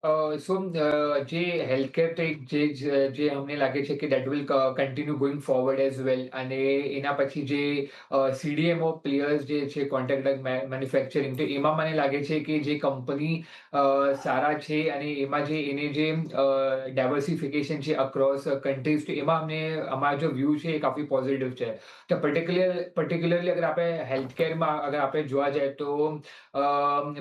જે હેલ્થકેર તો એક જે અમને લાગે છે કે that will continue going forward as વેલ, અને એના પછી જે સીડીએમઓ પ્લેયર્સ જે છે, કોન્ટ્રાક્ટ ડ્રગ મેન્યુફેક્ચરિંગ, તો એમાં મને લાગે છે કે જે કંપની સારા છે અને એમાં જે એને જે ડાયવર્સિફિકેશન છે અક્રોસ કન્ટ્રીઝ, તો એમાં અમારો જો વ્યૂ છે એ કાફી પોઝિટિવ છે. તો પર્ટિક્યુલરલી અગર આપણે હેલ્થકેરમાં અગર આપણે જોવા જાય તો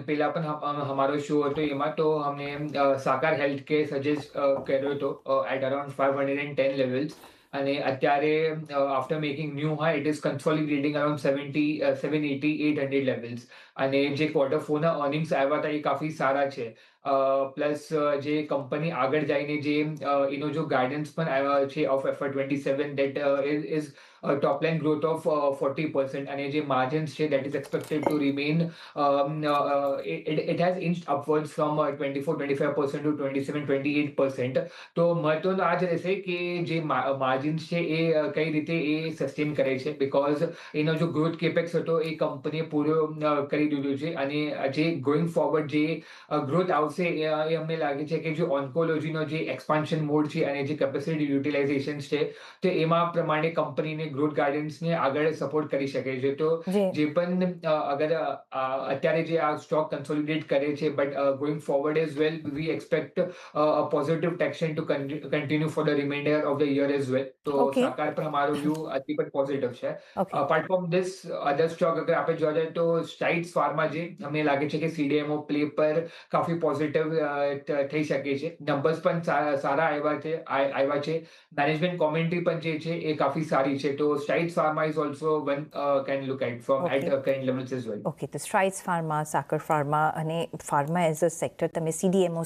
પેલા પણ હમારો શો હતો, એમાં તો हमने સાકાર હેલ્થ કેર સજેસ્ટ કર્યો હતો એટ અરાઉન્ડ 510 લેવલ્સ, અને અત્યારે after making new high it is consolidating around 780 800 levels, અને જે ક્વાર્ટર ફોરના અર્નિંગ્સ આવ્યા હતા એ કાફી સારા છે. પ્લસ જે કંપની આગળ જઈને જે એનો જો ગાઈડન્સ પણ આવ્યા છે of FY 27, that is top line growth of 40%, અને જે માર્જિન્સ છે that is expected two remain it has inched upwards from 24-25% to 27-28%. તો મહત્વનું આ જ રહેશે કે જે માર્જિન્સ છે એ કઈ રીતે એ સસ્ટેન કરે છે, બીકોઝ એનો જો ગ્રોથ કેપેક્સ હતો એ કંપનીએ પૂરો કરી દીધો છે, અને જે ગોઈંગ ફોરવર્ડ જે ગ્રોથ આવશે એ અમને લાગે છે કે જે ઓન્કોલોજીનો જે એક્સપાન્શન મોડ છે અને જે કેપેસિટી યુટિલાઇઝેશન છે, તો એમાં પ્રમાણે કંપનીને ગ્રોથ ગાર્ડન્સને આગળ સપોર્ટ કરી શકે છે. તો જી. જે પણ અગર અત્યારે જે આ સ્ટોક કન્સોલિડેટ કરે છે, but going forward as well we expect a positive traction to continue for the remainder of the year as well. તો ઓકે. સાકાર પર અમારો વ્યૂ હજી પણ પોઝિટિવ છે. Okay. Apart from this other stock અગર આપણે જોવા જઈએ તો સ્ટ્રાઇડ્સ ફાર્મા, જે અમને લાગે છે કે સીડીએમઓ પ્લે પર કાફી પોઝિટિવ થઈ શકે છે. નંબર્સ પણ સારા આવ્યા છે. મેનેજમેન્ટ કોમેન્ટ્રી પણ જે છે એ કાફી સારી છે. તો Strides pharma is also one can look at from at okay. Current levels as well. Okay, તો સ્ટ્રાઇડ્સ ફાર્મા, સાકર ફાર્મા અને ફાર્મા એઝ અ સેક્ટર તમે સીડીએમઓ